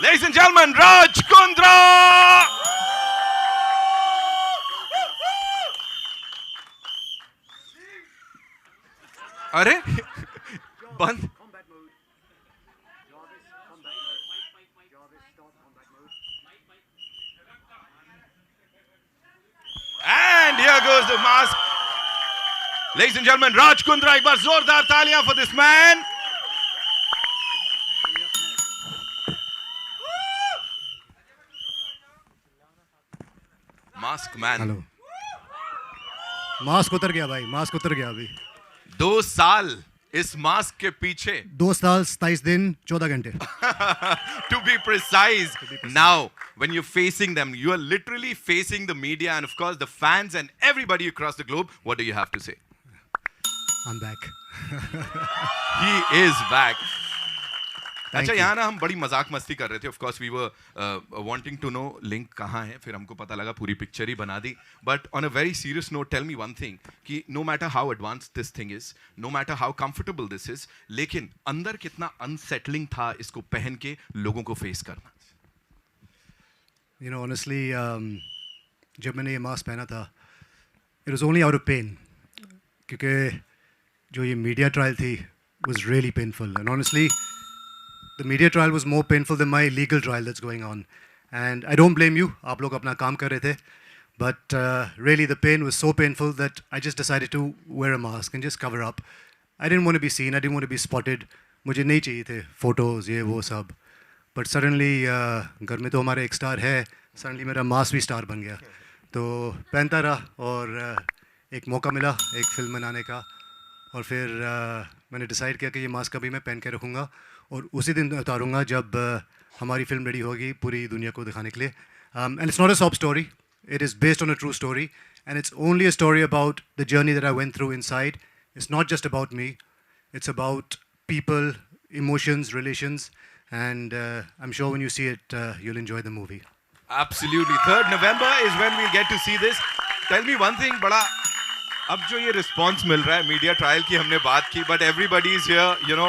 Ladies and gentlemen, Raj Kundra! अरे बंद. And here goes the mask. Ladies and gentlemen, Raj Kundra, एक बार जोरदार तालियां for this man. Mask man. Hello. Mask उतर गया भाई, मास्क उतर गया अभी. 2 साल इस मास्क के पीछे. 2 साल 27 दिन 14 घंटे. To be precise, now when you're facing them, you are literally facing the media and of course the fans and everybody across the globe. What do you have to say? I'm back. He is back. Thank अच्छा you. यहाँ ना हम बड़ी मजाक मस्ती कर रहे थे. Of course we were wanting to know link कहाँ है. फिर हमको पता लगा पूरी पिक्चर ही बना दी. But on a very serious note, tell me one thing कि no matter how advanced this thing is, no matter how comfortable this is, लेकिन अंदर कितना unsettling था इसको पहन के लोगों को face करना. You know, honestly, जब मैंने ये मास्क पहना था, it was only out of pain. क्योंकि जो ये media trial थी was really painful. And honestly, the media trial was more painful than my legal trial that's going on. And I don't blame you. आप लोग अपना काम कर रहे थे. But really the pain was so painful that I just decided to wear a mask and just cover up. I didn't want to be seen. I didn't want to be spotted. मुझे नहीं चाहिए थे photos ये वो सब. But suddenly घर में तो हमारे एक स्टार है. Suddenly मेरा मास्क भी स्टार बन गया. तो पहनता रहा और एक मौका मिला एक फिल्म बनाने का. और फिर मैंने डिसाइड किया कि ये मास्क अभी मैं पहन के रखूँगा और उसी दिन उतारूँगा जब हमारी फिल्म रेडी होगी पूरी दुनिया को दिखाने के लिए. And it's not a sob story. It is based on a true story. And it's only a story about the journey that I went through inside. It's not just about me. It's about people, emotions, relations. And I'm sure when you see it, you'll enjoy the movie. Absolutely. 3rd November is when we'll get to see this. Tell me one thing, बड़ा अब जो ये response मिल रहा है media trial की हमने बात की, but everybody is here, you know,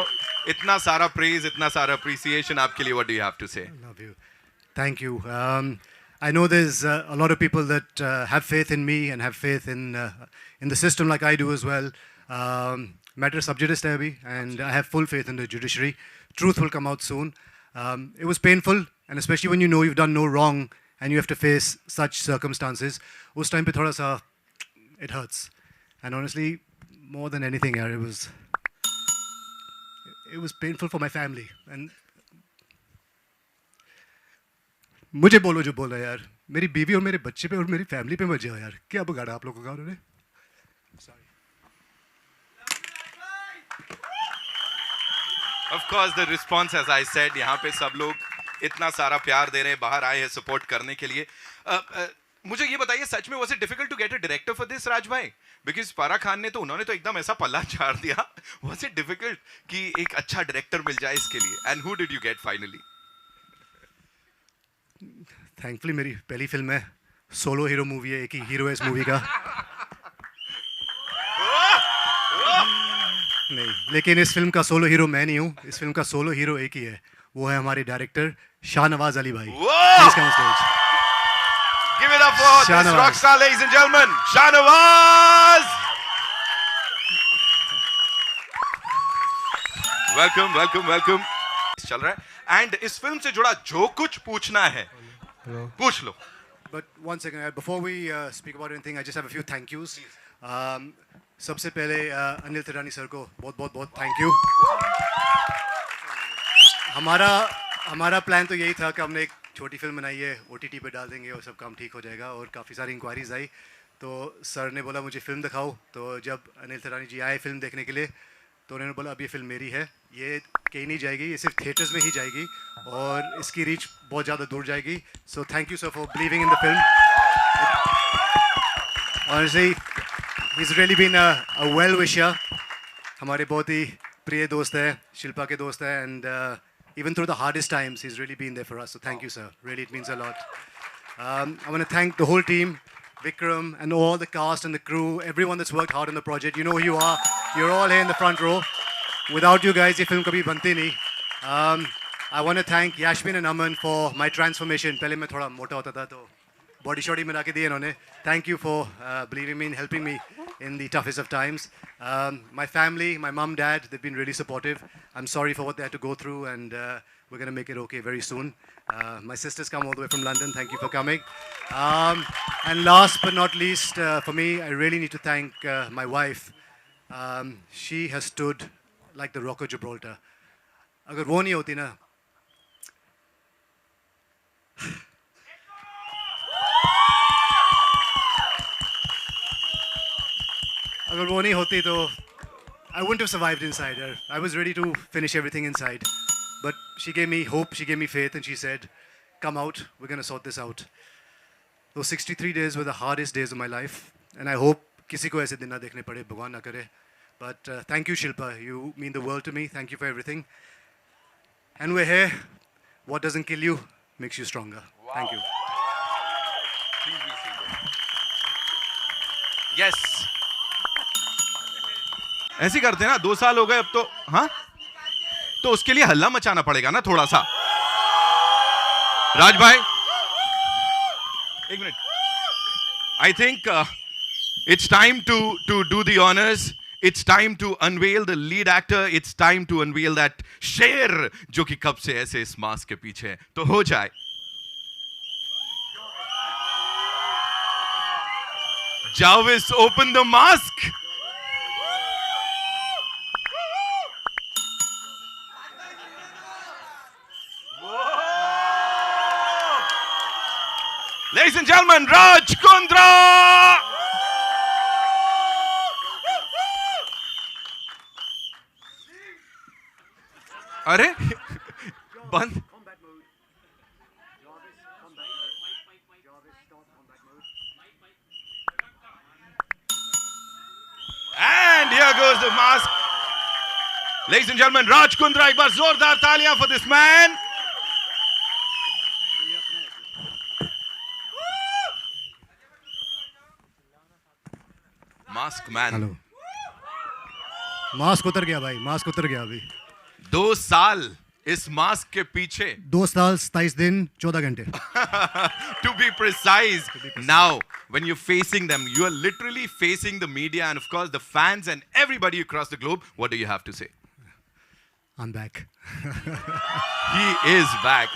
इतना सारा प्रेज, इतना सारा अप्रिसिएशन आपके लिए. What do you have to say? Love you. Thank you. I know there's a lot of people that have faith in me and have faith in the system like I do as well. Matter sub judice hai abhi, and I have full faith in the judiciary. Truth will come out soon. It was painful, and especially when you know you've done no wrong and you have to face such circumstances. Us time pe thoda sa it hurts. And honestly, more than anything, it was painful for my family. And मुझे बोलो जो बोला यार, मेरी बीवी और मेरे बच्चे पे और मेरी फैमिली पे मत जाओ यार. क्या बिगाड़ा आप लोगों का उन्होंने? Of course the response, as I said, यहाँ पे सब लोग इतना सारा प्यार दे रहे हैं, बाहर आए हैं सपोर्ट करने के लिए. मुझे ये बताइए, सच में was it difficult to get a director for this, राज भाई? Because फारा खान ने तो उन्होंने तो एकदम ऐसा पल्ला झाड़ दिया. Was it difficult कि एक अच्छा डायरेक्टर मिल जाए इसके लिए? And who did you get finally? Thankfully मेरी पहली फिल्म है, सोलो हीरो मूवी है, एक ही हीरो है इस मूवी का. नहीं, लेकिन इस फिल्म का सोलो हीरो मैं नहीं हूँ. इस फिल्म का सोलो हीरो एक ही है, वो है हमारे डायरेक्टर शाहनवाज अली भाई. Please come on stage. Give it up for this Shahnawaz. rock star, ladies and gentlemen, Shahnawaz. Welcome, welcome, welcome. चल रहा है. And इस फिल्म से जुड़ा जो कुछ पूछना है, पूछ लो. But one second, before we speak about anything, I just have a few thank yous. सबसे पहले अनिल तिरानी सर को बहुत बहुत बहुत थैंक यू. हमारा प्लान तो यही था कि हमने एक छोटी फिल्म बनाई है, OTT पे डाल देंगे और सब काम ठीक हो जाएगा. और काफ़ी सारी इंक्वायरीज आई तो सर ने बोला मुझे फ़िल्म दिखाओ. तो जब अनिल तिरानी जी आए फिल्म देखने के लिए तो उन्होंने बोला अब ये फिल्म मेरी है, ये कहीं नहीं जाएगी, ये सिर्फ थिएटर्स में ही जाएगी और इसकी रीच बहुत ज़्यादा दूर जाएगी. So thank you sir for believing in the film. Honestly he is really been a well wisher. हमारे बहुत ही प्रिय दोस्त है, शिल्पा के दोस्त है. And even through the hardest times, he's really been there for us. So thank you, sir. Really, it means a lot. I want to thank the whole team, Vikram, and all the cast and the crew, everyone that's worked hard on the project. You know who you are. You're all here in the front row. Without you guys, ये film कभी बनती नहीं. I want to thank Yashmin and Aman for my transformation. पहले मैं थोड़ा मोटा होता था तो body shorty में लाके दिए इन्होंने. Thank you for believing me and helping me in the toughest of times. My family, my mum, dad, they've been really supportive. I'm sorry for what they had to go through, and we're going to make it okay very soon. My sisters come all the way from London. Thank you for coming. And last but not least, for me, I really need to thank my wife. She has stood like the Rock of Gibraltar. अगर वो नहीं होती ना अगर वो नहीं होती तो I wouldn't have survived inside her. I was ready to finish everything inside. But she gave me hope, she gave me faith, and she said, come out, we're going to sort this out. Those 63 days were the hardest days of my life. And I hope किसी को ऐसे दिन ना देखने पड़े, भगवान ना करे. But thank you, Shilpa. You mean the world to me. Thank you for everything. And we're here. What doesn't kill you makes you stronger. Wow. Thank you. Please be seated. Yes. ऐसी करते हैं ना 2 साल हो गए अब तो हाँ तो उसके लिए हल्ला मचाना पड़ेगा ना थोड़ा सा राज भाई 1 minute I think it's time to do the honors. It's time to unveil the lead actor. It's time to unveil that शेर जो कि कब से ऐसे इस मास्क के पीछे है तो हो जाए Jarvis, open the mask. Ladies and gentlemen, Raj Kundra. अरे बंद And here goes the mask. Ladies and gentlemen, Raj Kundra, एक बार जोरदार तालियां for this man. Mask man. Hello mask उतर गया भाई मास्क उतर गया अभी 2 साल इस मास्क के पीछे 2 साल 27 दिन 14 घंटे to be precise. Now when you're facing them, you are literally facing the media and of course the fans and everybody across the globe. What do you have to say? I'm back. He is back.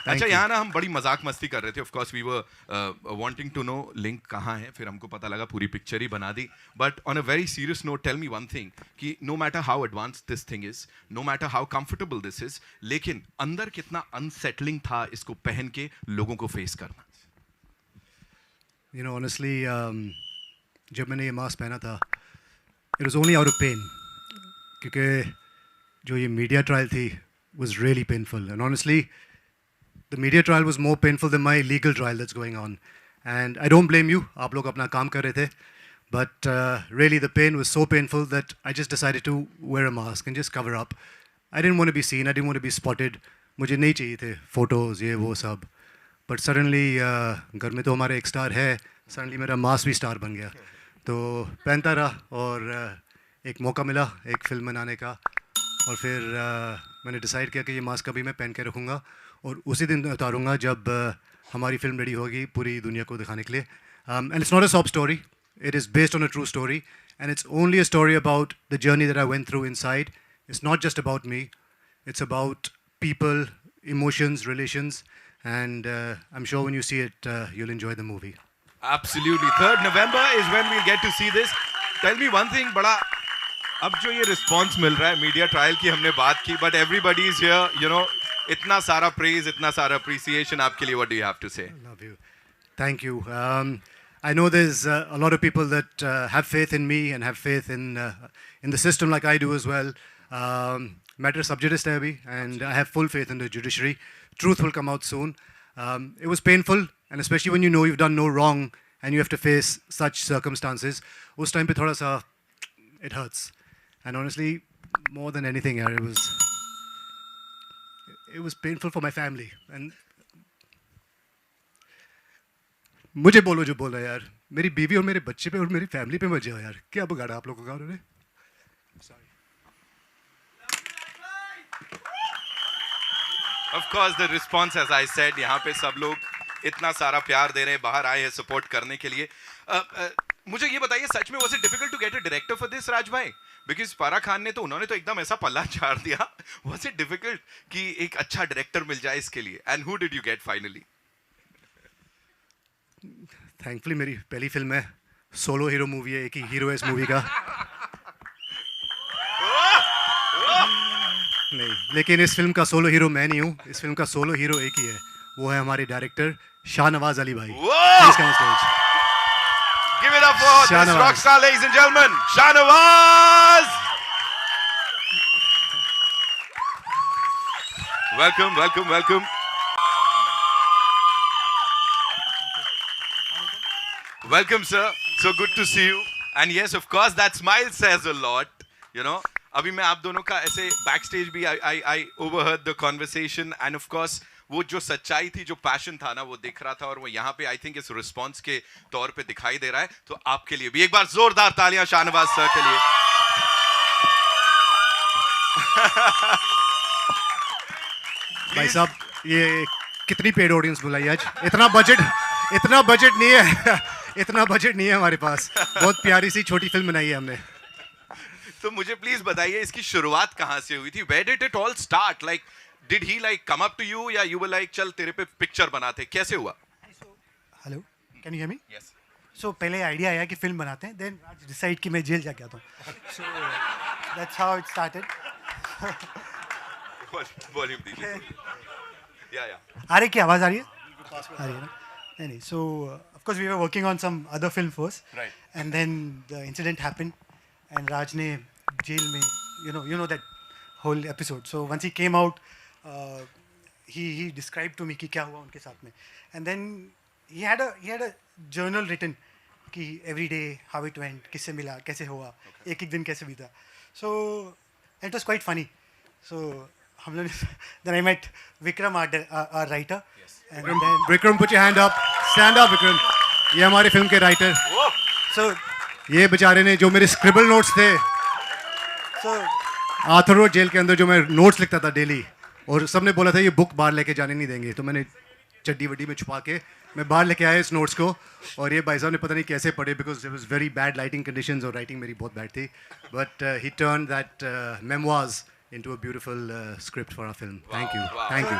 Thank अच्छा you. यहाँ ना हम बड़ी मजाक मस्ती कर रहे थे. Of course we were wanting to know link कहाँ है. फिर हमको पता लगा पूरी पिक्चर ही बना दी. But on a very serious note, tell me one thing कि no matter how advanced this thing is, no matter how comfortable this is, लेकिन अंदर कितना unsettling था इसको पहन के लोगों को face करना. You know, honestly, जब मैंने ये मास्क पहना था, it was only out of pain. क्योंकि जो ये media trial थी was really painful. And honestly, the media trial was more painful than my legal trial that's going on. And I don't blame you. आप लोग अपना काम कर रहे थे. But really the pain was so painful that I just decided to wear a mask and just cover up. I didn't want to be seen. I didn't want to be spotted. मुझे नहीं चाहिए थे photos ये वो सब. But suddenly घर में तो हमारे एक star है. Suddenly मेरा mask भी star बन गया. तो पहनता रहा और एक मौका मिला एक फिल्म बनाने का. और फिर मैंने डिसाइड किया कि ये मास्क अभी मैं पहन के रखूँगा और उसी दिन उतारूँगा जब हमारी फिल्म रेडी होगी पूरी दुनिया को दिखाने के लिए. And it's not a sob story. It is based on a true story, and it's only a story about the journey that I went through inside. It's not just about me. It's about people, emotions, relations, and I'm sure when you see it, you'll enjoy the movie. Absolutely. 3rd November is when we'll get to see this. Tell me one thing, बड़ा अब जो ये response मिल रहा है media trial की हमने बात की, but everybody is here, you know, इतना सारा praise, इतना सारा appreciation आपके लिए. What do you have to say? I love you. Thank you. I know there's a lot of people that have faith in me and have faith in the system like I do as well. Matter sub judice hai abhi, and I have full faith in the judiciary. Truth will come out soon. It was painful, and especially when you know you've done no wrong and you have to face such circumstances. Us time pe thoda sa it hurts, and honestly, more than anything, it was painful for my family. And मुझे बोलो जो बोल रहा है यार. मेरी बीवी और मेरे बच्चे पे और मेरी फैमिली पे मत जाओ यार. क्या बिगाड़ा आप लोगों का उन्होंने? Of course, the response, as I said, यहाँ पे सब लोग इतना सारा प्यार दे रहे हैं, बाहर आए हैं सपोर्ट करने के लिए. मुझे ये बताइए, सच में was it difficult to get a director for this, राज भाई? Because फारा खान ने तो उन्होंने तो एकदम ऐसा पल्ला झाड़ दिया. Was it difficult कि एक अच्छा डायरेक्टर मिल जाए इसके लिए? And who did you get finally? Thankfully मेरी पहली फिल्म है, सोलो हीरो मूवी है, एक ही हीरो है इस मूवी का. नहीं, लेकिन इस फिल्म का सोलो हीरो मैं नहीं हूँ. इस फिल्म का सोलो हीरो एक ही है, वो है हमारे डायरेक्टर शाहनवाज अली भाई. Please come on stage. Give it up for this Shahnawaz. rock star, ladies and gentlemen, Shahnawaz. Welcome, welcome, welcome. Welcome, sir. So good to see you. And yes, of course, that smile says a lot. You know, अभी मैं आप दोनों का ऐसे backstage भी I overheard the conversation, and of course वो जो सच्चाई थी, जो पैशन था ना, वो दिख रहा था, और वो यहाँ पे आई थिंक इस रिस्पॉन्स के तौर पे दिखाई दे रहा है. तो आपके लिए भी एक बार जोरदार तालियां शाहनवाज सर के लिए. भाई साहब, ये कितनी पेड ऑडियंस बुलाई आज? इतना बजट नहीं है. इतना बजट नहीं है हमारे पास. बहुत प्यारी सी छोटी फिल्म बनाई है हमने. तो मुझे प्लीज बताइए, इसकी शुरुआत कहाँ से हुई थी? Where did it all start? Like, did he like come up to you, या you were like चल तेरे पे पिक्चर बनाते? कैसे हुआ? Hello, can you hear me? Yes. सो पहले आइडिया आया कि फिल्म बनाते हैं, देन आज डिसाइड कि मैं जेल जाके आता हूँ. So that's how it started. Volume दीजिए. या. आ रही, क्या आवाज़ आ रही है? आ रही है ना? नहीं. So of course we were working on some other film first, Right. And then the incident happened, and Raj ने जेल में, you know that whole episode. So once he came out, he described to me कि क्या हुआ उनके साथ में, and then he had a journal written कि every day how it went, किससे मिला, कैसे हुआ, एक दिन कैसे बीता. So it was quite funny. So हम लोग then I met Vikram, our writer. Yes. And then Vikram, put your hand up. Stand up, Vikram. ये हमारे फिल्म के राइटर. so ये बेचारे ने जो मेरे स्क्रिबल नोट्स थे, आर्थर रोड जेल के अंदर जो मैं नोट्स लिखता था डेली, और सबने बोला था ये बुक बाहर लेके जाने नहीं देंगे, तो मैंने चड्डी वड्डी में छुपा के मैं बाहर लेके आया इस नोट्स को, और ये भाई साहब ने पता नहीं कैसे पढ़े, because it was very bad lighting conditions और राइटिंग मेरी बहुत बैड थी, but he turn that memoirs into a beautiful script for our film. Thank you.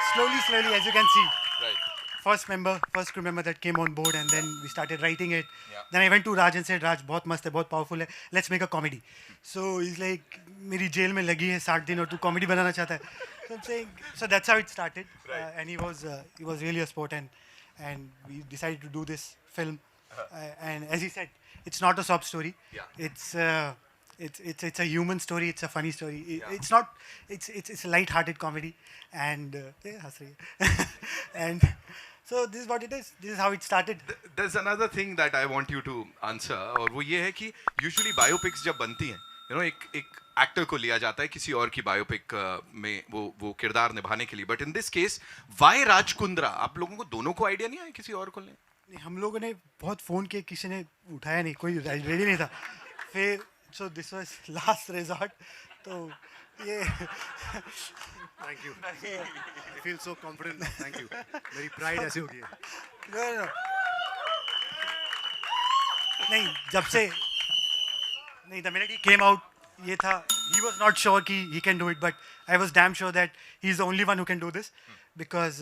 slowly, as you can see, Right. first crew member that came on board, and then we started writing it. Yeah. Then I went to Raj and said, Raj, बहुत मस्त है, बहुत powerful है, let's make a comedy. So he's like, मेरी jail में लगी है 60 दिन और तू कॉमेडी बनाना चाहता है. So I'm saying, so that's how it started. Right. And he was really a sport, and we decided to do this film. And as he said, it's not a sob story. Yeah. It's a human story. It's a funny story. Yeah. It's not. It's a light-hearted comedy, and हंस रही है. And so this is what it is. This is how it started. There's another thing that I want you to answer, और वो ये है कि usually biopics जब बनती हैं, एक एक्टर को लिया जाता है किसी और की बायोपिक में वो किरदार निभाने के लिए, but in this case why Raj Kundra? आप लोगों को दोनों को आइडिया नहीं आया किसी और को लेने? नहीं, हम लोगों ने बहुत फ़ोन किए, किसी ने उठाया नहीं, कोई रेडी नहीं था. फिर so this was last resort. तो ये thank you. I feel so confident now. Thank you. मेरी प्राइड ऐसे हो गई है. No. नहीं, जब से नहीं, the minute he came out, ये था, he was not sure कि he can do it, but I was damn sure that he is the only one who can do this, because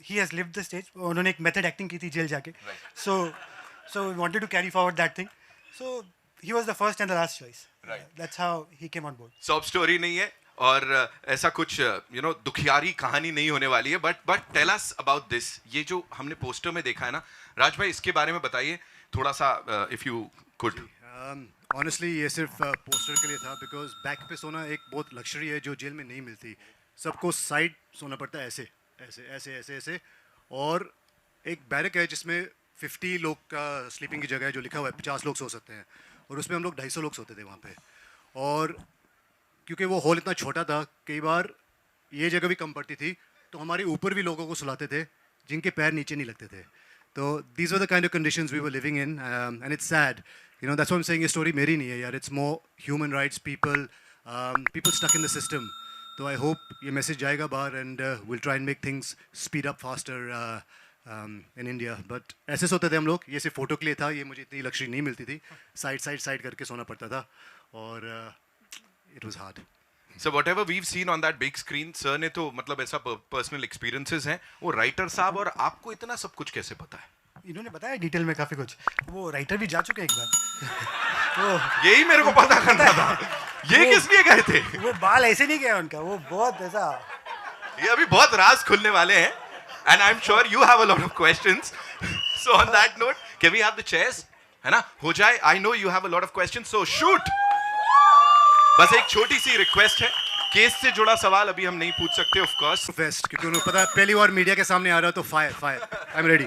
he has lived the stage. उन्होंने एक method acting की थी jail जाके. So we wanted to carry forward that thing. So he was the first and the last choice. Right. That's how he came on board. Sob story नहीं है, और ऐसा कुछ दुखियारी कहानी नहीं होने वाली है, but tell us about this. ये जो हमने पोस्टर में देखा है ना, राज भाई, इसके बारे में बताइए थोड़ा सा, इफ यू कुड. ऑनेस्टली ये सिर्फ पोस्टर के लिए था, बिकॉज बैक पे सोना एक बहुत लग्जरी है जो जेल में नहीं मिलती. सबको साइड सोना पड़ता है, ऐसे ऐसे ऐसे ऐसे ऐसे, और एक बैरक है जिसमें 50 लोग का स्लीपिंग की जगह है, जो लिखा हुआ है 50 लोग सो सकते हैं, और उसमें हम लोग 250 लोग सोते थे वहाँ पे. और क्योंकि वो हॉल इतना छोटा था, कई बार ये जगह भी कम पड़ती थी, तो हमारे ऊपर भी लोगों को सुलाते थे जिनके पैर नीचे नहीं लगते थे. तो these were the kind of conditions we were living in, and it's sad. That's why I am saying ये स्टोरी मेरी नहीं है यार. It's more human rights, people stuck in the system. तो आई होप ये मैसेज जाएगा बाहर and will try and make things speed up faster in India. But ऐसे सोते थे हम लोग, ये सिर्फ फोटो के लिए था, ये मुझे इतनी लक्ष्य नहीं मिलती थी. साइड करके सोना पड़ता था और it was hard. So whatever we've seen on that big screen, sir ने तो मतलब ऐसा पर्सनल एक्सपीरियंसेस हैं. वो राइटर साहब और आपको इतना सब कुछ कैसे पता है? इन्होंने बताया डिटेल में काफ़ी कुछ. वो राइटर भी जा चुके हैं एक बार. तो यही मेरे को पता करना था. ये किस लिए गए थे? वो बाल ऐसे नहीं गया उनका, वो बहुत ऐसा. ये अभी बहुत राज खुलने वाले हैं. And I'm sure you have a lot of questions. So on that note, can we have the chairs? है ना? हो जाए. I know you have a lot of questions, so shoot. बस एक छोटी सी रिक्वेस्ट है. केस से जुड़ा सवाल अभी हम नहीं पूछ सकते, ऑफ कोर्स. फेस्ट, क्योंकि उन्हें पता है पहली बार मीडिया के सामने आ रहा है तो fire. I am ready.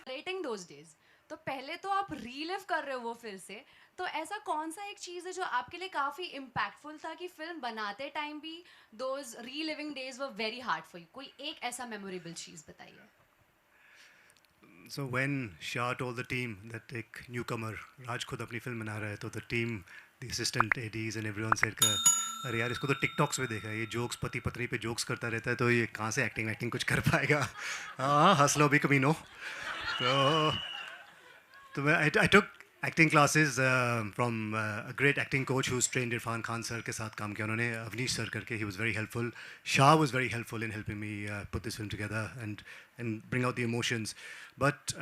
Rating those days, तो पहले तो आप रीलिव कर रहे हो वो फिर से, तो ऐसा कौन सा एक चीज़ है जो आपके लिए काफ़ी इम्पैक्टफुल था कि फिल्म बनाते टाइम भी those reliving days were very hard for you? कोई एक ऐसा मेमोरेबल चीज़ बताइए. So when Shah told the team that एक newcomer राज खुद अपनी फिल्म बना रहा है, तो the team, the assistant ADs and everyone said का अरे यार इसको तो टिकटॉक्स में देखा है, ये जोक्स पति पत्नी पे जोक्स करता रहता है, तो ये कहाँ से एक्टिंग कुछ कर पाएगा. हाँ हंस लो भी कभी नो. तो मैं I took acting classes from a great acting coach who's trained Irfan Khan sir के साथ काम किया उन्होंने, अवनीश सर करके. He was very helpful. Shah was very helpful in helping me put this film together and bring out the emotions. But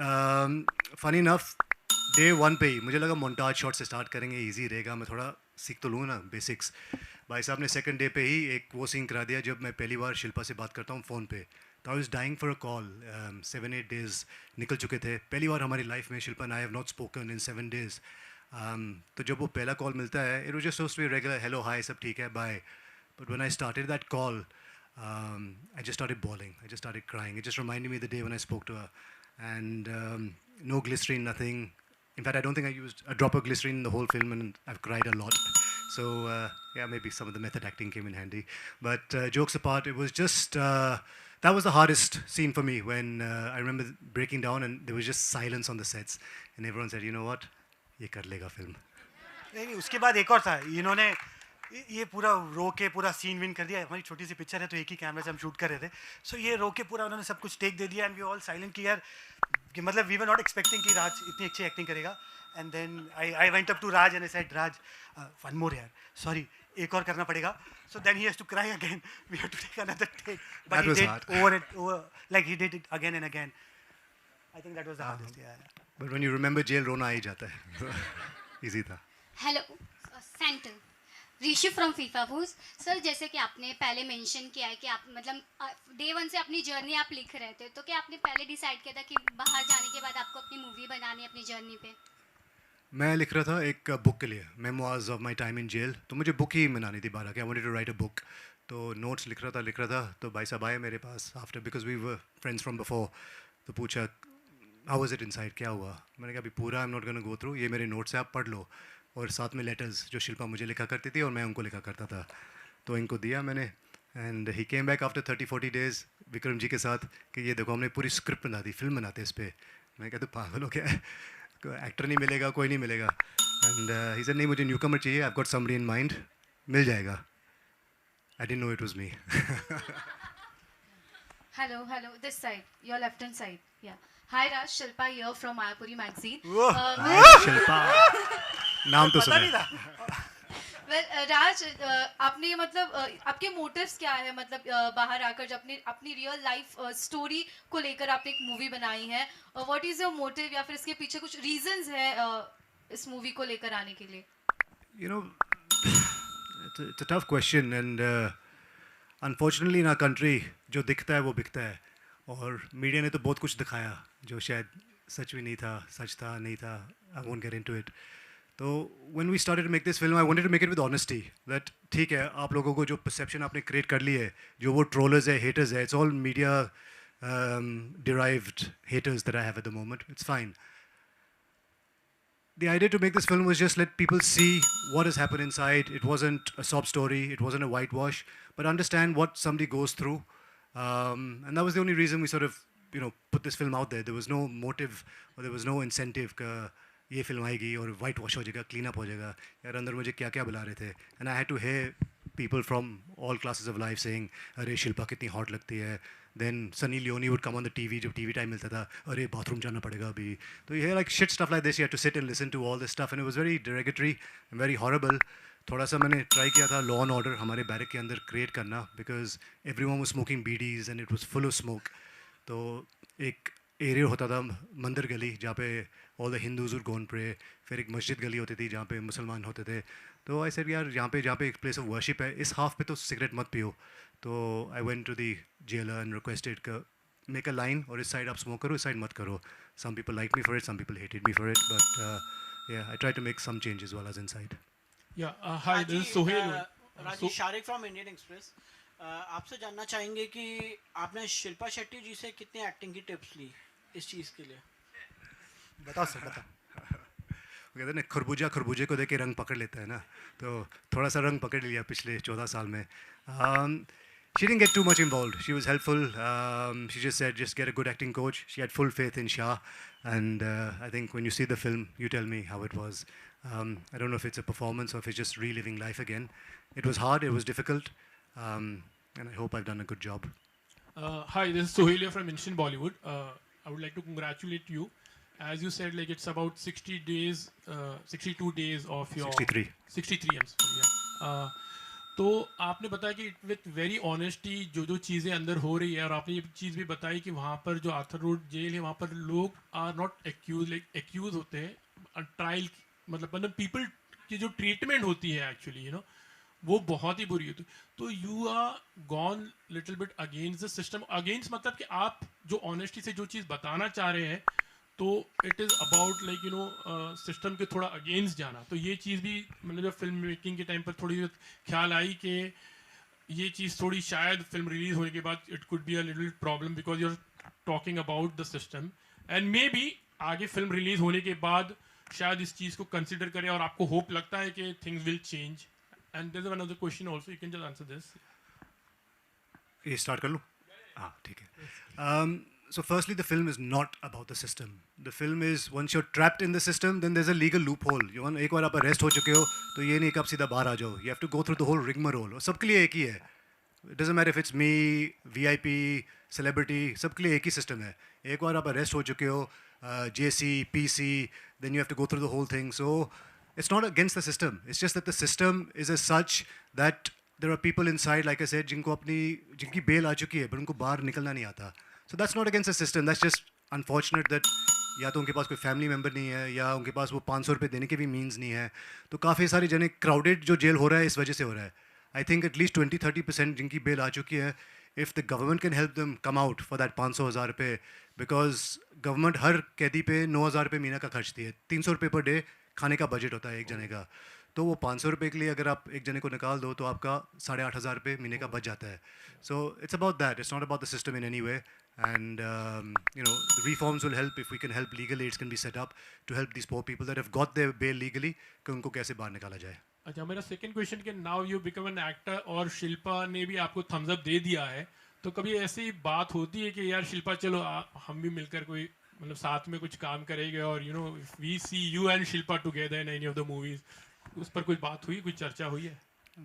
funny enough, day one पे ही मुझे लगा montage shot से start करेंगे, easy रहेगा, मैं थोड़ा सीख तो लूँ ना basics. भाई साहब ने second day पे ही एक वो सीन करा दिया जब मैं पहली बार शिल्पा से बात करता हूँ फ़ोन पे. तो I was dying for a call. 7-8 days निकल चुके थे. पहली बार हमारी लाइफ में Shilpa and I have not spoken in 7 days. तो जब वो पहला कॉल मिलता है, it was just so sweet, regular hello hi सब ठीक है bye. But when I started that call, I just started bawling, I just started crying. It just reminded me the day when I spoke to her and no glycerine, nothing. In fact, I don't think I used a drop of glycerine in the whole film, and I've cried a lot. So yeah, maybe some of the method acting came in handy. But jokes apart, it was just that was the hardest scene for me when I remember breaking down and there was just silence on the sets, and everyone said, "You know what? ये कर लेगा film." नहीं, उसके बाद एक और था. इन्होंने ये पूरा रो के पूरा सीन विन कर दिया. हमारी छोटी सी पिक्चर है तो एक ही कैमरा से हम शूट कर रहे थे. सो ये रो के पूरा उन्होंने सब कुछ टेक दे दिया एंड वी ऑल साइलेंट कि यार कि मतलब वी वर नॉट एक्सपेक्टिंग कि राज इतनी अच्छी एक्टिंग करेगा. And then I went up to Raj and I said Raj one more यार, सॉरी एक और करना पड़ेगा. So then he has to cry again, we have to take another take, but he did over like he did it again and again. I think that was the hardest. Yeah. But when you remember jail, रोना आ ही जाता है. Easy था. Hello centre Rishi from FIFA बूज. Sir जैसे कि आपने पहले mention किया है कि आप मतलब डे वन से अपनी जर्नी आप लिख रहे थे, तो क्या आपने पहले डिसाइड किया था कि बाहर जाने के बाद आपको अपनी मूवी बनानी है अपनी जर्नी पे? मैं लिख रहा था एक बुक के लिए, memoirs of my time in jail. तो मुझे बुक ही बनानी थी 12 की. I wanted to write a book. तो नोट्स लिख रहा था. तो भाई साहब आए मेरे पास after, because we were friends from before. तो पूछा हाउ वाज इट इनसाइड, क्या हुआ. मैंने कहा अभी पूरा I am not gonna go through, ये मेरे नोट्स हैं आप पढ़ लो. और साथ में लेटर्स जो शिल्पा मुझे लिखा करती थी और मैं उनको लिखा करता था, तो इनको दिया मैंने. And he came back after 30-40 days Vikram ji के साथ कि ये देखो हमने पूरी स्क्रिप्ट बना दी, फिल्म बनाते इस पर. मैं कहता पागल हो क्या, एक्टर नहीं मिलेगा, कोई नहीं मिलेगा. एंड ही सेड नहीं मुझे न्यूकमर चाहिए, I have got somebody in mind, मिल जाएगा. I didn't know it was me. Hello, this side, your left hand side. Yeah. Hi Raj, Shilpa here from Mayapuri magazine. Shilpa नाम तो सुना पता नहीं है. था. Well, राज, आपने मतलब आपके मोटिव्स क्या है, मतलब बाहर आकर जब अपनी रियल लाइफ स्टोरी को लेकर आपने एक मूवी बनाई है, व्हाट इज योर मोटिव या फिर इसके पीछे कुछ रीजंस है इस मूवी को लेकर आने के लिए? You know, it's a tough question, and unfortunately in our country जो दिखता है वो बिकता है. और मीडिया ने तो बहुत कुछ दिखाया जो शायद सच भी नहीं था, सच था नहीं था. I won't get into it. तो when we started to make this film, I wanted to make it with honesty. That ठीक है, आप लोगों को जो perception आपने create कर ली है, जो वो trollers है, haters है, it's all media derived haters that I have at the moment. It's fine. The idea to make this film was just let people see what has happened inside. It wasn't a sob story, it wasn't a whitewash, but understand what somebody goes through. And that was the only reason we sort of, put this film out there. There was no motive or there was no incentive का ये film आएगी और whitewash हो जाएगा, clean up हो जाएगा. यार अंदर मुझे क्या क्या बुला रहे थे. And I had to hear people from all classes of life saying, "अरे शिल्पा कितनी hot लगती है." Then Sunny Leone would come on the TV जब TV time मिलता था, "अरे bathroom जाना पड़ेगा अभी." तो you hear like shit stuff like this. You had to sit and listen to all this stuff, and it was very derogatory and very horrible. थोड़ा सा मैंने ट्राई किया था लॉ एंड ऑर्डर हमारे बैरक के अंदर क्रिएट करना, because everyone was smoking beedis and it was full of smoke. तो एक एरिया होता था मंदिर गली जहाँ पे all the Hindus would go and pray. फिर एक मस्जिद गली होती थी जहाँ पे मुसलमान होते थे. तो आई सेड यार जहाँ पे एक प्लेस ऑफ वर्शिप है, इस हाफ पे तो सिगरेट मत पियो. तो I went to the jailer and requested make a line, और इस साइड आप स्मोक करो, इस साइड मत करो. Some people like me for it, some people hated me for it, but yeah, I tried to make some changes while I was inside. Yeah, hi, this is Sohail. राजी, Shahrukh from Indian express. आपसे जानना चाहेंगे कि आपने शिल्पा शेट्टी जी से कितनी acting की tips ली इस चीज़ के लिए? बताओ सर, बताओ. वो कहते हैं ना, खरबूजा खरबूजे को देख के रंग पकड़ लेता है ना. तो थोड़ा सा रंग पकड़ लिया पिछले 14 साल में. She didn't get too much involved. She was helpful. She just said, just get a good acting coach. She had full faith in Shah. And I think when you see the film, you tell me how it was. I don't know if it's a performance or if it's just reliving life again. It was hard, it was difficult. And I hope I've done a good job. Hi, this is Sohail from Instant Bollywood. I would like to congratulate you. As you said, like it's about 60 days, 62 days of your... 63. 63, I'm sorry, yeah. तो आपने बताया कि with very honesty जो चीज़ें अंदर हो रही है, और आपने ये चीज़ भी बताई कि वहाँ पर जो आर्थर रोड जेल है, वहाँ पर लोग are not accused, like accused होते हैं ट्रायल, मतलब पीपल की जो ट्रीटमेंट होती है एक्चुअली वो बहुत ही बुरी होती है. तो you are gone little bit against the system. Against मतलब कि आप जो ऑनेस्टी से जो चीज़ बताना चाह रहे हैं, तो it is about like system के थोड़ा अगेंस्ट जाना. तो ये चीज़ भी मतलब जब फिल्म मेकिंग के टाइम पर थोड़ी ख्याल आई कि ये चीज़ थोड़ी शायद फिल्म रिलीज होने के बाद it could be a little problem, because you are talking about the system, and maybe आगे फिल्म रिलीज होने के बाद शायद इस चीज़ को कंसिडर करें और आपको होप लगता है कि things will change. And there is another question also, you can just answer this. ये स्टार्ट कर लूँ? हाँ ठीक है. So firstly, the film is not about the system. The film is, once you're trapped in the system, then there's a legal loophole. एक बार आप arrest हो चुके हो तो ये नहीं कि आप सीधा बाहर आ जाओ. You have to go through the whole rigmarole. और सबके लिए एक ही है. It doesn't matter if it's me, VIP, celebrity, सबके लिए एक ही system है. एक बार आप arrest हो चुके हो, JC, PC, then you have to go through the whole thing. So it's not against the system. It's just that the system is as such that there are people inside, like I said, जिनकी bail आ चुकी है, but उनको बाहर निकलना नहीं आता. So that's not against the system. That's just unfortunate that या तो उनके पास कोई फैमिली मेम्बर नहीं है, या उनके पास वो 500 रुपये देने के भी मीन्स नहीं है. तो काफ़ी सारे जने क्राउडेड जो जेल हो रहा है इस वजह से हो रहा है. आई थिंक एटलीस्ट 20-30% जिनकी बेल आ चुकी है, if the government can help them come out for that 500,000 रुपये, बिकॉज गवर्नमेंट हर कैदी पे 9,000 रुपये महीना का खर्चती है. 300 रुपये पर डे खाने का बजट होता है एक जने का. तो वो 500 रुपये के लिए अगर आप एक जने को निकाल दो तो आपका 8,500 रुपये महीने का बच जाता है. So it's about that. It's not about the system in any way. And the reforms will help if we can help. Legal aids can be set up to help these poor people that have got their bail legally, कि उनको कैसे बाहर निकाला जाए. अच्छा, मेरा second question कि now you become an actor और शिल्पा ने भी आपको थम्स अप दे दिया है, तो कभी ऐसी बात होती है कि यार शिल्पा चलो हम भी मिलकर कोई मतलब साथ में कुछ काम करेंगे, और we see you and Shilpa together in any of the movies, उस पर कोई बात हुई, कोई चर्चा हुई है?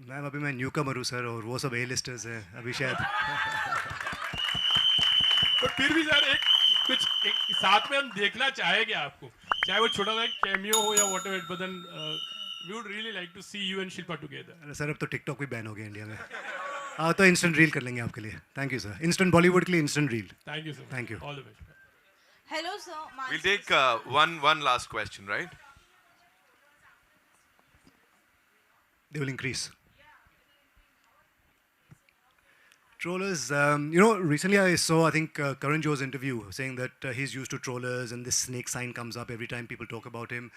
मैम अभी मैं न्यू कमर हूँ सर, और वो सब A-listers हैं अभी शायद. पर फिर भी सर एक साथ में हम देखना चाहेंगे आपको, चाहे वो छोटा सा कैमियो हो या whatever, but then we would really like to see you and Shilpa together. Sir अब तो टिकटॉक भी बैन हो गया इंडिया में. तो इंस्टेंट रील कर लेंगे आपके लिए. Thank you sir. Instant Bollywood के लिए instant reel. Thank you sir. Thank you. All the best. Hello, sir. We'll take one last question, right? They will increase. Trollers, recently I saw, I think, Karan Johar's interview saying that he's used to trollers and this snake sign comes up every time people talk about him.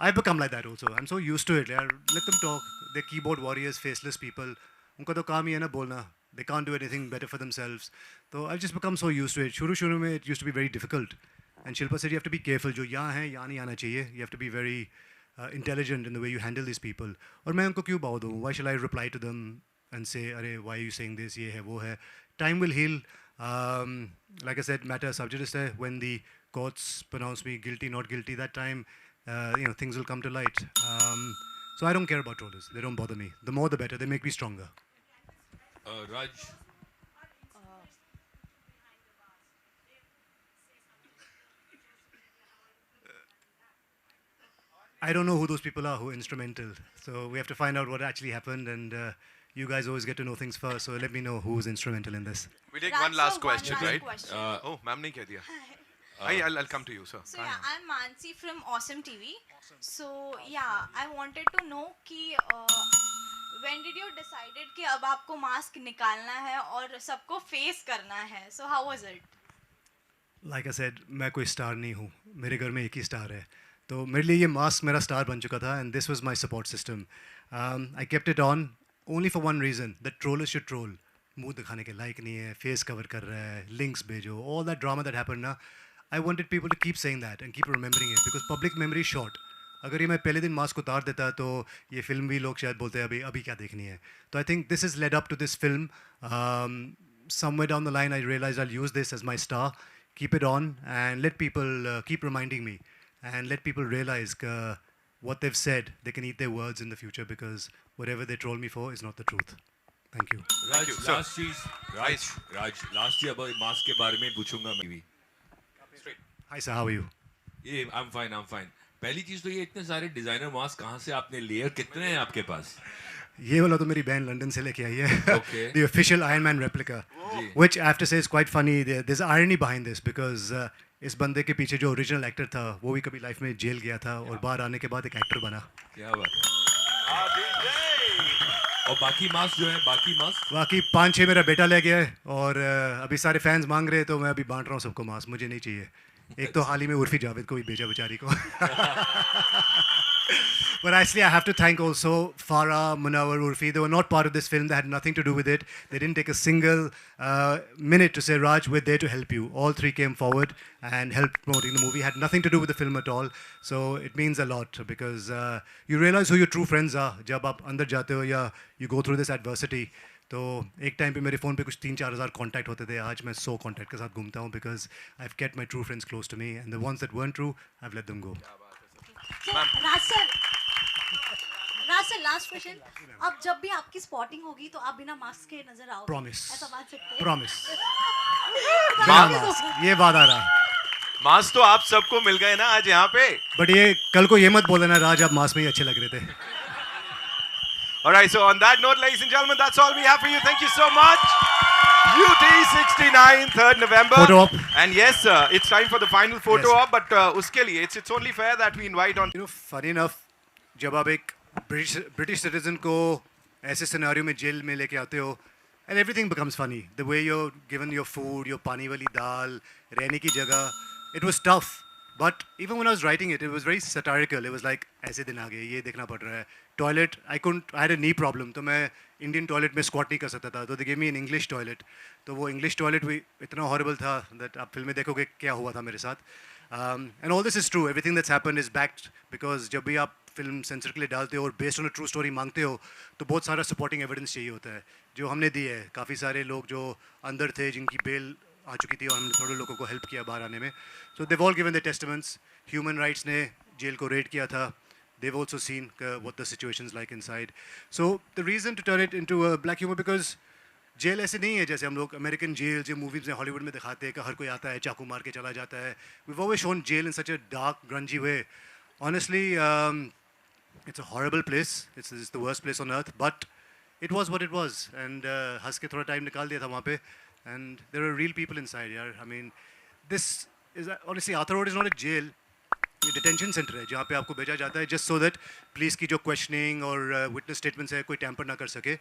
I've become like that also. I'm so used to it. Yeah. Let them talk. They're keyboard warriors, faceless people. उनका तो काम ही है ना बोलना. They can't do anything better for themselves. So I've just become so used to it. शुरू में it used to be very difficult. And Shilpa said you have to be careful. जो यहाँ है यहाँ नहीं आना चाहिए. You have to be very intelligent in the way you handle these people. और मैं उनको क्यों बाव दूँ? Why shall I reply to them and say, "Arey, why are you saying this? ये है वो है." Time will heal. Like I said, matter sub judice hai. When the courts pronounce me guilty, not guilty, that time, things will come to light. So I don't care about trollers. They don't bother me. The more the better. They make me stronger. Raj, I don't know who those people are who are instrumental. So we have to find out what actually happened, and you guys always get to know things first. So let me know who's instrumental in this. We take Raj, one last sir, question, one last right? question. Oh, ma'am ने कह दिया. I'll come to you, sir. So yeah, I'm Mansi from Awesome TV. So yeah, I wanted to know कि when did you decided कि अब आपको mask निकालना है और सबको फेस करना है? So how was it? Like I said, मैं कोई स्टार नहीं हूँ. मेरे घर में एक ही स्टार है. तो मेरे लिए ये मास्क मेरा स्टार बन चुका था, and this was my support system. I kept it on only for one reason: that trollers should troll. मुंह दिखाने के लायक नहीं है, face cover कर रहा है, links भेजो, all that drama that happened ना. I wanted people to keep saying that and keep remembering it because public memory is short. अगर ये मैं पहले दिन मास्क उतार देता तो ये फिल्म भी लोग शायद बोलते हैं अभी अभी क्या देखनी है. तो I think this has led up to this film. Somewhere down the line I realized I'll use this as my star, keep it on and let people keep reminding me and let people realize what they've said, they can eat their words in the future because whatever they troll me for is not the truth. Thank you. Raj, you, sir. last चीज, Raj, last चीज अब mask के बारे में पूछूंगा मैं भी. Hi sir, how are you? ये I'm fine. पहली चीज तो ये इतने सारे डिजाइनर मास्क कहाँ से आपने लिए और कितने हैं आपके पास? ये वाला तो मेरी बहन लंदन से लेके आई है. Okay. The official Iron Man replica, which I have to say is quite funny. There's irony behind this because इस बंदे के पीछे जो ओरिजिनल एक्टर था वो भी कभी लाइफ में जेल गया था और बाहर आने के बाद एक एक्टर बना. क्या बात है? और बाकी मास्क जो है बाकी 5-6 मेरा बेटा ले गया है और अभी सारे फैंस मांग रहे हैं तो मैं अभी बांट रहा हूँ सबको मास्क. मुझे नहीं चाहिए. एक तो हाल ही में उर्फी जावेद को भी भेजा बेचारी को. But actually, I have to thank also Farah, Munawar, Urfi. They were not part of this film. They had nothing to do with it. They didn't take a single minute to say, Raj, we're there to help you. All three came forward and helped promoting the movie. Had nothing to do with the film at all. So it means a lot because you realize who your true friends are. जब आप अंदर जाते हो या you go through this adversity. तो एक time पे मेरे फ़ोन पे कुछ 3-4 हज़ार कॉन्टैक्ट होते थे. आज मैं 100 कॉन्टैक्ट के साथ घूमता हूँ because I've kept my true friends close to me and the ones that weren't true, I've let them go. So, Raj sir, last question. अब जब भी आपकी स्पॉटिंग होगी तो आप बिना मास्क के नजर आओगे. Promise. ऐसा बात सकते हैं. Promise. बिना मास्क. ये वादा रहा. मास्क तो आप सबको मिल गए ना आज यहाँ पे. बट ये कल को ये मत बोल देना राज आप मास्क में ही अच्छे लग रहे थे. Alright, so on that note, ladies and gentlemen, that's all we have for you. Thank you so much. UT69, 3rd November. Photo op. And yes, it's time for the final photo op, but uske liye, it's only fair that we invite on. You know, funny enough, जब आप एक British citizen को ऐसे scenario में jail में लेके आते हो, and everything becomes funny. The way you're given your food, your pani wali dal, रहने की जगह, it was tough. But even when I was writing it, it was very satirical. It was like, ऐसे दिन आ गए, ये देखना पड़ रहा है. Toilet, I had a knee problem, तो मैं Indian toilet में squat नहीं कर सकता था. तो they gave me an English toilet. तो वो English toilet भी इतना horrible था that आप फिल्म में देखोगे क्या हुआ था मेरे साथ. And all this is true. Everything that's happened is backed because जब भी आप फिल्म सेंसर के लिए डालते हो और based on a true story मांगते हो तो बहुत सारा सपोर्टिंग एविडेंस चाहिए होता है जो हमने दी है. काफ़ी सारे लोग जो अंदर थे जिनकी बेल आ चुकी थी और हमने थोड़े लोगों को हेल्प किया बाहर आने में. So they've all given their testaments. Human rights ने जेल को रेड किया था. They've also seen what the situation's like inside. So the reason to turn it into a black humor because jail ऐसे नहीं है जैसे हम लोग अमेरिकन जेल जो मूवीज़ में हॉलीवुड में दिखाते हैं कि हर कोई आता है चाकू मार के चला जाता है. We've always shown jail in such a dark, grungy way. Honestly, it's a horrible place. It's the worst place on earth. But it was what it was. And हंस के थोड़ा टाइम निकाल दिया था वहाँ पे. And there are real people inside, यार. I mean, this is honestly Arthur Road is not a jail. ये डिटेंशन सेंटर है जहाँ पे आपको भेजा जाता है जस्ट सो दैट पुलिस की जो क्वेश्चनिंग और विटनेस स्टेटमेंट्स है कोई टैम्पर ना कर सके.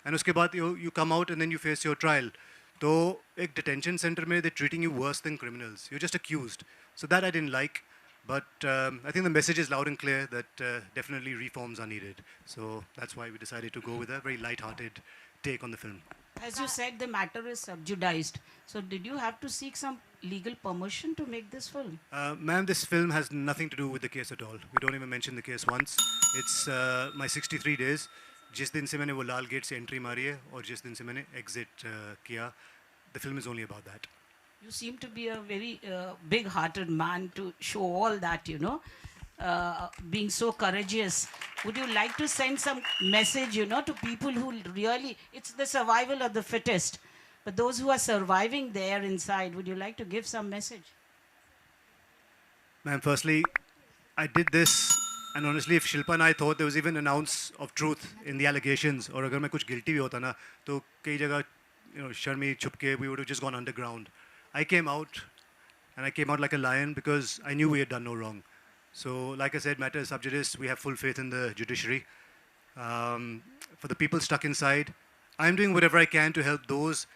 एंड उसके बाद you come out and then you face your trial. तो एक डिटेंशन सेंटर में they treating you worse than criminals. You just accused. So that I didn't like. But I think the message is loud and clear that definitely reforms are needed. So that's why we decided to go with a very light-hearted take on the film. As you said, the matter is subjudiced. So did you have to seek some legal permission to make this film? Ma'am, this film has nothing to do with the case at all. We don't even mention the case once. It's my 63 days. जिस दिन से मैंने वो लाल gate से entry मारी है और जिस दिन से मैंने एग्जिट किया, the film is only about that. You seem to be a very big-hearted man to show all that, you know. being so courageous. Would you like to send some message, to people who really, it's the survival of the fittest. But those who are surviving there inside, would you like to give some message? Ma'am, firstly, I did this, and honestly, if Shilpa and I thought there was even an ounce of truth in the allegations, or अगर मैं कुछ guilty भी होता ना, तो कई जगह, शर्मी छुप के, we would have just gone underground. I came out, and I came out like a lion because I knew we had done no wrong. So, like I said, matter sub judice, we have full faith in the judiciary. For the people stuck inside, I'm doing whatever I can to help those.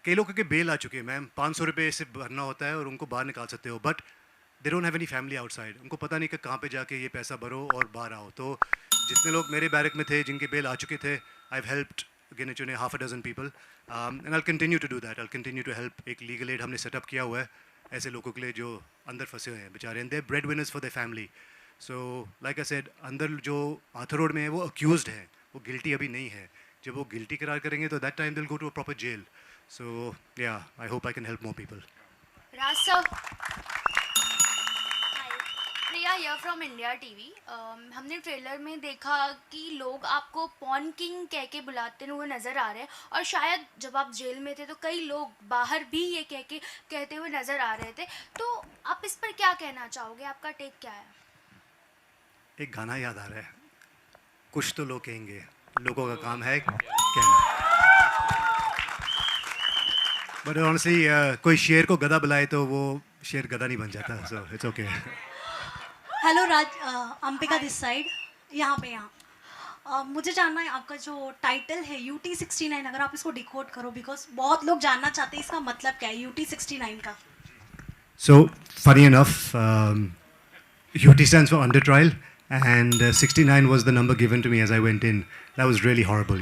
कई लोगों के bell आ चुके हैं ma'am, 500 रुपये से भरना होता है और उनको बाहर निकाल सकते हो, but they don't have any family outside. उनको पता नहीं कि कहाँ पे जाके ये पैसा भरो और बाहर आओ. तो जितने लोग मेरे बैरक में थे जिनके बेल आ चुके थे, आई हैव हेल्प्ड गिने चुने half a dozen people, and I'll continue to do that. I'll continue to help. एक लीगल एड हमने सेटअप किया हुआ है ऐसे लोगों के लिए जो अंदर फंसे हुए हैं बेचारे, and they bread winners for their family. So like I said, अंदर जो आर्थर रोड में है वो अक्यूज्ड है, वो गिल्टी अभी नहीं है. जब वो गिल्टी करार करेंगे तो that time they will go to a proper jail. So yeah, I hope I can help more people. Raj sir, Priya here from India TV. हमने ट्रेलर में देखा कि लोग आपको पॉर्न किंग कह के बुलाते हुए नज़र आ रहे हैं, और शायद जब आप जेल में थे तो कई लोग बाहर भी ये कहते हुए नज़र आ रहे थे. तो आप इस पर क्या कहना चाहोगे, आपका टेक क्या है? एक गाना याद आ रहा है, कुछ तो लोग कहेंगे, लोगों का काम है कहना. बट ऑनेस्टली कोई शेर को गधा बुलाए तो वो शेर गधा नहीं बन जाता. So it's okay. Hello Raj, Ambika this side, यहाँ पे मुझे जानना है आपका जो टाइटल है UT69, अगर आप इसको डिकोड करो, बिकॉज बहुत लोग जानना चाहते हैं इसका मतलब क्या है UT69 का. So, funny enough, UT stands for under trial, and 69 was the number given to me as I went in. That was really horrible,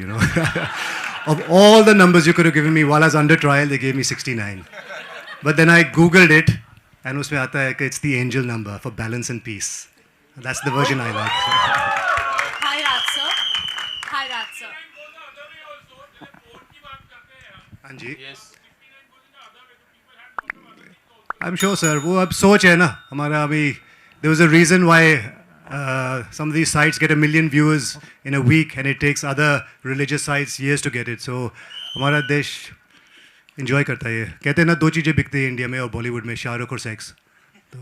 Of all the numbers you could have given me while I was under trial, they gave me 69. But then I Googled it, and उसमें आता है कि it's the angel number for balance and peace. That's the version I like. Hi Raj sir. Hi Raj sir. हाँ जी. Yes. I'm sure, sir. वो अब सोच है ना हमारा अभी. There was a reason why some of these sites get 1 million viewers in a week, and it takes other religious sites years to get it. So हमारा देश enjoy करता है. कहते हैं ना, दो चीज़ें बिकती हैं इंडिया में और बॉलीवुड में, शाहरुख और सेक्स. तो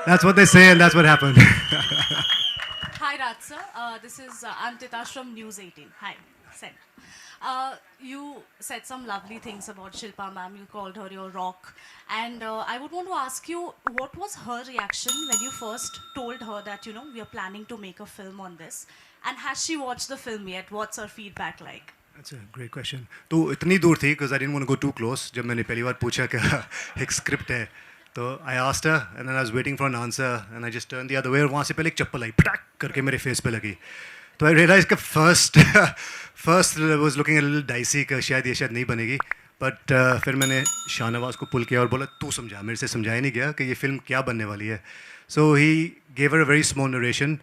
that's what they say, and that's what happened. Hi Raj sir, this is Antitash from News 18. Hi, Sen. You said some lovely things about Shilpa ma'am. You called her your rock, and I would want to ask you, what was her reaction when you first told her that we are planning to make a film on this, and has she watched the film yet? What's her feedback like? That's a great question. तो इतनी दूर थी because I didn't want to go too close. जब मैंने पहली बार पूछा कि एक स्क्रिप्ट है, तो I asked her, and then I was waiting for an answer, and I just turned the other way, और वहाँ से पहले एक चप्पल आई पटाक करके मेरे फेस पे लगी. तो I realized कि first was looking a little dicey कि शायद ये नहीं बनेगी. बट फिर मैंने शाहनवाज को पुल किया और बोला, तू समझा, मेरे से समझाया नहीं गया कि ये फिल्म क्या बनने वाली है. So he gave her a very small narration.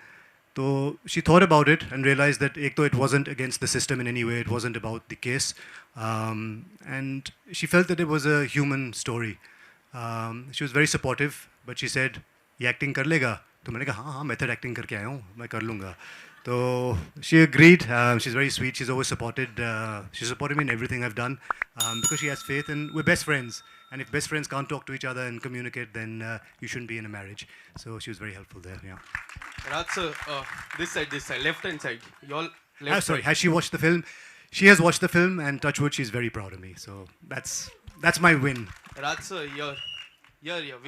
So she thought about it and realized that ek to it wasn't against the system in any way, it wasn't about the case, and she felt that it was a human story. She was very supportive, but she said, "ये acting कर लेगा?" तो मैंने कहा, हाँ method acting करके आया हूँ, मैं कर लूँगा. So she agreed. She's very sweet. She's always supported me in everything I've done, because she has faith, and we're best friends. And if best friends can't talk to each other and communicate, then you shouldn't be in a marriage. So she was very helpful there. Yeah. Raj sir, this side, left hand side. Your left Sorry, side. has she watched the film? She has watched the film, and touch wood, she's very proud of me. So that's my win. Raj sir, here,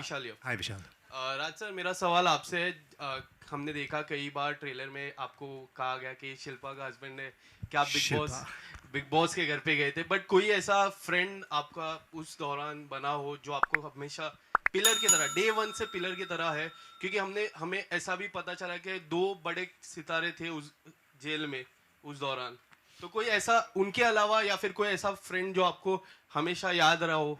Vishal here. Hi, Vishal. Raj sir, मेरा सवाल आपसे है. हमने देखा कई बार trailer में आपको कहा गया कि शिल्पा का हस्बैंड है, क्या बिग बॉस के घर पे गए थे, बट कोई ऐसा फ्रेंड आपका उस दौरान बना हो जो आपको हमेशा पिलर की तरह, डे 1 से पिलर की तरह है? क्योंकि हमें ऐसा भी पता चला कि 2 बड़े सितारे थे उस जेल में उस दौरान. तो कोई ऐसा उनके अलावा या फिर कोई ऐसा फ्रेंड जो आपको हमेशा याद रहा हो?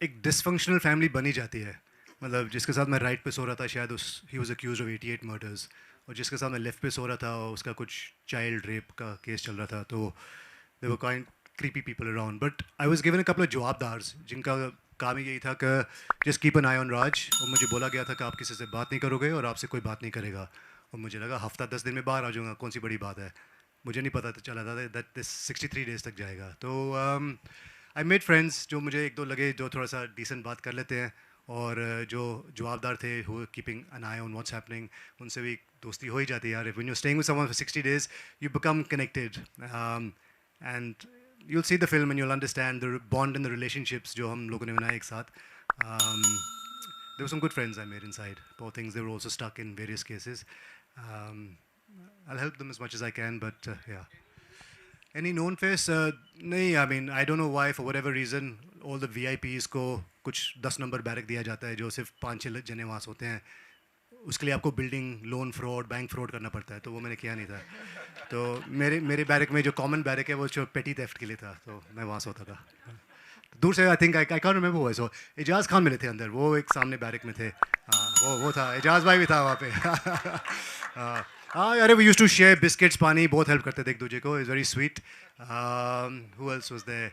एक डिसफंक्शनल फैमिली बनी जाती है. मतलब जिसके साथ मैं राइट पे सो रहा था, शायद he was accused of 88 murders, और जिसके साथ मैं लेफ्ट पे सो रहा था उसका कुछ चाइल्ड रेप का केस चल रहा था. तो they were kind creepy people around, but I was given a couple of जवाबदार्स जिनका काम ही यही था कि just keep an eye on Raj, और मुझे बोला गया था कि आप किसी से बात नहीं करोगे और आपसे कोई बात नहीं करेगा, और मुझे लगा हफ्ता 10 दिन में बाहर आ जाऊँगा, कौन सी बड़ी बात है। मुझे नहीं पता चला था दैट दिस 63 डेज तक जाएगा। तो आई मेड फ्रेंड्स जो मुझे एक दो लगे जो थोड़ा सा डिसेंट बात कर लेते हैं, और जो जवाबदार थे who keeping an eye on what's happening, उनसे भी दोस्ती हो ही जाती है यार। When you staying with someone for 60 days you become connected, and you'll see the film and you'll understand the bond and the relationships जो हम लोगों ने बनाए एक साथ. There were some good friends I made inside. Poor things, they were also stuck in various cases. I'll help them as much as I can, but yeah. Any known face? नहीं, I mean, I don't know why, for whatever reason, all the VIPs को कुछ 10 number barrack दिया जाता है जो सिर्फ 5-6 जने वहाँ होते हैं. उसके लिए आपको building loan fraud, bank fraud करना पड़ता है, तो वो मैंने किया नहीं था. तो मेरे बैरक में जो कॉमन बैरक है वो जो पेटी थेफ्ट के लिए था, तो मैं वहाँ सोता था. दूर से I think I can't remember वो. सो एजाज खान मिले थे अंदर, वो एक सामने बैरक में थे. हाँ, वो था, एजाज भाई भी था वहाँ पे. हाँ, अरे we used to share biscuits, पानी, बहुत हेल्प करते थे एक दूसरे को. Is very sweet. Who else was there?